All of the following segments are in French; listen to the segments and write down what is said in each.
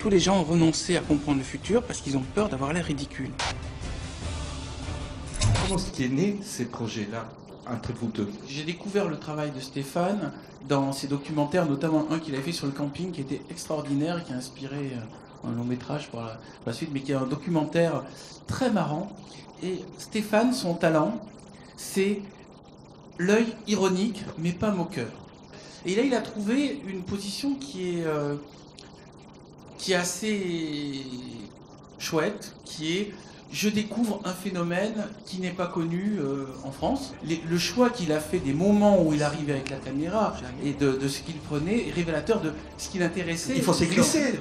Tous les gens ont renoncé à comprendre le futur parce qu'ils ont peur d'avoir l'air ridicule. Comment est-ce qu'est né ces projets-là entre vous deux? J'ai découvert le travail de Stéphane dans ses documentaires, notamment un qu'il avait fait sur le camping qui était extraordinaire et qui a inspiré un long métrage pour la suite, mais qui est un documentaire très marrant. Et Stéphane, son talent, c'est l'œil ironique mais pas moqueur. Et là, il a trouvé une position qui est assez chouette, qui est je découvre un phénomène qui n'est pas connu en France. Le choix qu'il a fait des moments où il arrivait avec la caméra et de ce qu'il prenait est révélateur de ce qui l'intéressait. Il faut se glisser.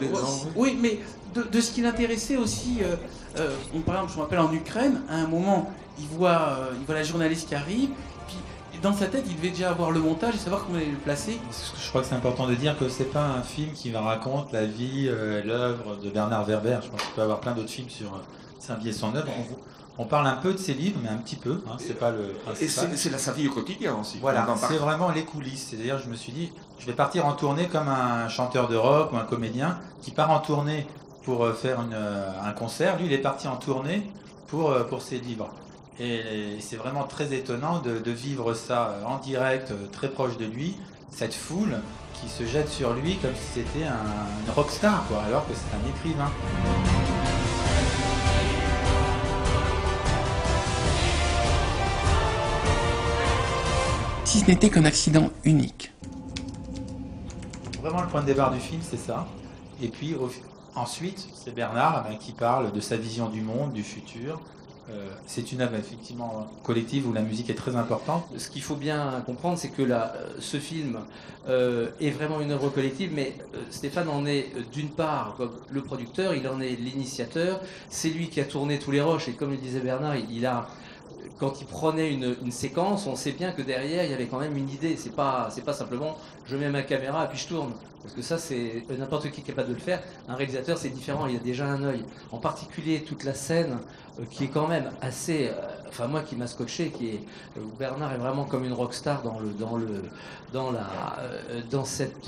Oui, mais de ce qui l'intéressait aussi. Par exemple, je me rappelle en Ukraine, à un moment, il voit la journaliste qui arrive, puis dans sa tête, il devait déjà avoir le montage et savoir comment il allait le placer. Je crois que c'est important de dire que c'est pas un film qui va raconter la vie, l'œuvre de Bernard Werber. Je pense qu'il peut y avoir plein d'autres films sur sa vie et son œuvre. On parle un peu de ses livres, mais un petit peu. Hein, c'est pas le principal. Et c'est sa vie au quotidien aussi. Voilà, c'est vraiment les coulisses. C'est-à-dire, je me suis dit, je vais partir en tournée comme un chanteur de rock ou un comédien qui part en tournée pour faire un concert. Lui, il est parti en tournée pour ses livres. Et c'est vraiment très étonnant de vivre ça en direct, très proche de lui, cette foule qui se jette sur lui comme si c'était une rockstar, quoi, alors que c'est un écrivain. Si ce n'était qu'un accident unique. Vraiment, le point de départ du film, c'est ça. Et puis, ensuite, c'est Bernard qui parle de sa vision du monde, du futur. C'est une œuvre effectivement collective où la musique est très importante. Ce qu'il faut bien comprendre, c'est que ce film est vraiment une œuvre collective, mais Stéphane en est d'une part comme le producteur, il en est l'initiateur, c'est lui qui a tourné tous les rushs, et comme le disait Bernard, quand il prenait une séquence, on sait bien que derrière il y avait quand même une idée. C'est pas simplement je mets ma caméra et puis je tourne. Parce que ça, c'est n'importe qui est capable de le faire. Un réalisateur, c'est différent, il a déjà un œil. En particulier, toute la scène qui est quand même assez... enfin, moi qui m'a scotché, où Bernard est vraiment comme une rockstar dans cette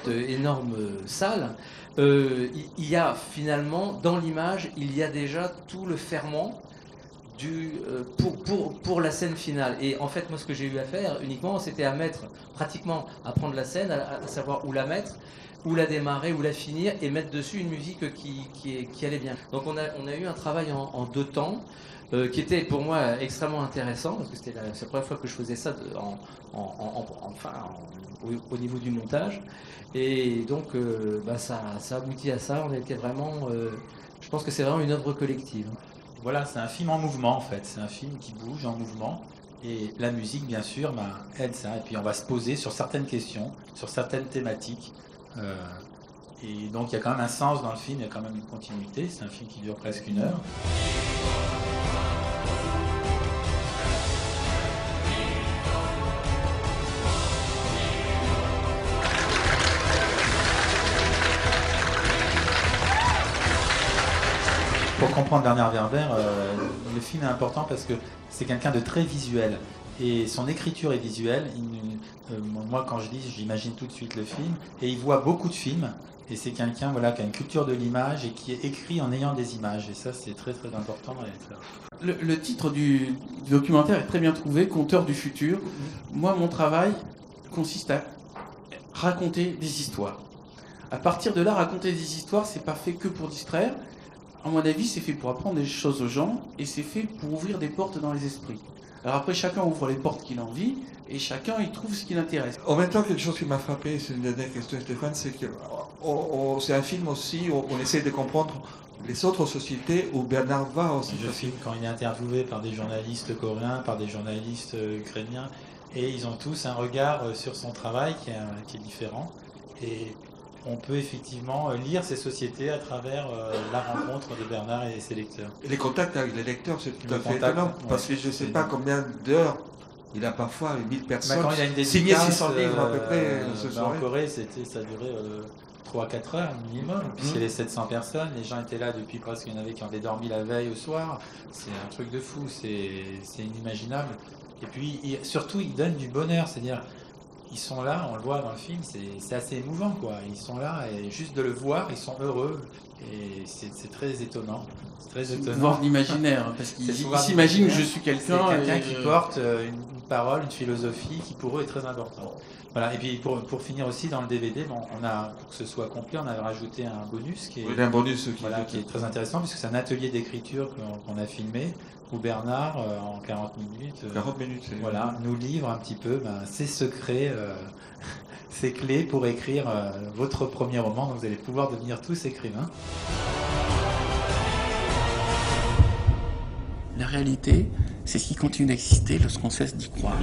énorme salle. Il y a finalement, dans l'image, il y a déjà tout le ferment pour la scène finale. Et en fait, moi, ce que j'ai eu à faire uniquement, c'était à prendre la scène, à savoir où la mettre, où la démarrer, où la finir, et mettre dessus une musique qui allait bien. Donc on a eu un travail en 2 temps, qui était pour moi extrêmement intéressant, parce que c'est la première fois que je faisais ça au niveau du montage. Et donc ça aboutit à ça. On a été vraiment... je pense que c'est vraiment une œuvre collective. Voilà, c'est un film en mouvement en fait, c'est un film qui bouge en mouvement et la musique bien sûr aide ça. Et puis on va se poser sur certaines questions, sur certaines thématiques. Et donc il y a quand même un sens dans le film, il y a quand même une continuité, c'est un film qui dure presque 1 heure. Pour comprendre Bernard Werber, le film est important parce que c'est quelqu'un de très visuel et son écriture est visuelle. Moi, quand je lis, j'imagine tout de suite le film et il voit beaucoup de films et c'est quelqu'un qui a une culture de l'image et qui est écrit en ayant des images et ça, c'est très très important. Le titre du documentaire est très bien trouvé, Conteur du futur. Moi, mon travail consiste à raconter des histoires. À partir de là, raconter des histoires, c'est pas fait que pour distraire. À mon avis, c'est fait pour apprendre des choses aux gens et c'est fait pour ouvrir des portes dans les esprits. Alors après, chacun ouvre les portes qu'il a envie et chacun il trouve ce qui l'intéresse. En même temps, quelque chose qui m'a frappé, c'est une dernière question, Stéphane, c'est que c'est un film aussi où on essaie de comprendre les autres sociétés où Bernard va aussi. Je filme quand il est interviewé par des journalistes coréens, par des journalistes ukrainiens et ils ont tous un regard sur son travail qui est différent. Et on peut effectivement lire ces sociétés à travers la rencontre de Bernard et ses lecteurs. Et les contacts avec les lecteurs, c'est tout à fait étonnant, parce que je ne sais pas combien d'heures, il a parfois 1000 personnes quand il a une signé 600 livres à peu près. En Corée, ça durait 3-4 heures minimum, puisqu'il y avait 700 personnes, les gens étaient là depuis presque, il y en avait qui avaient dormi la veille au soir, c'est un truc de fou, c'est inimaginable. Et puis surtout, il donne du bonheur, c'est-à-dire ils sont là, on le voit dans le film, c'est assez émouvant, quoi. Ils sont là et juste de le voir, ils sont heureux. Et c'est très étonnant. C'est très C'est le étonnant. pouvoir de l'imaginaire, parce C'est qu'ils le pouvoir s'imaginent que je d'imaginaire. suis C'est quelqu'un. quelqu'un et qui je- porte une parole, une philosophie qui pour eux est très importante. Voilà. Et puis pour finir aussi dans le DVD, bon, on a, pour que ce soit complet, on avait rajouté un bonus qui est, Il y a un bonus qui voilà, qui est très intéressant puisque c'est un atelier d'écriture qu'on a filmé où Bernard, en 40 minutes, 40 minutes. c'est- voilà, nous livre un petit peu ses secrets, ses clés pour écrire votre premier roman. Donc vous allez pouvoir devenir tous écrivains. La réalité, c'est ce qui continue d'exister lorsqu'on cesse d'y croire.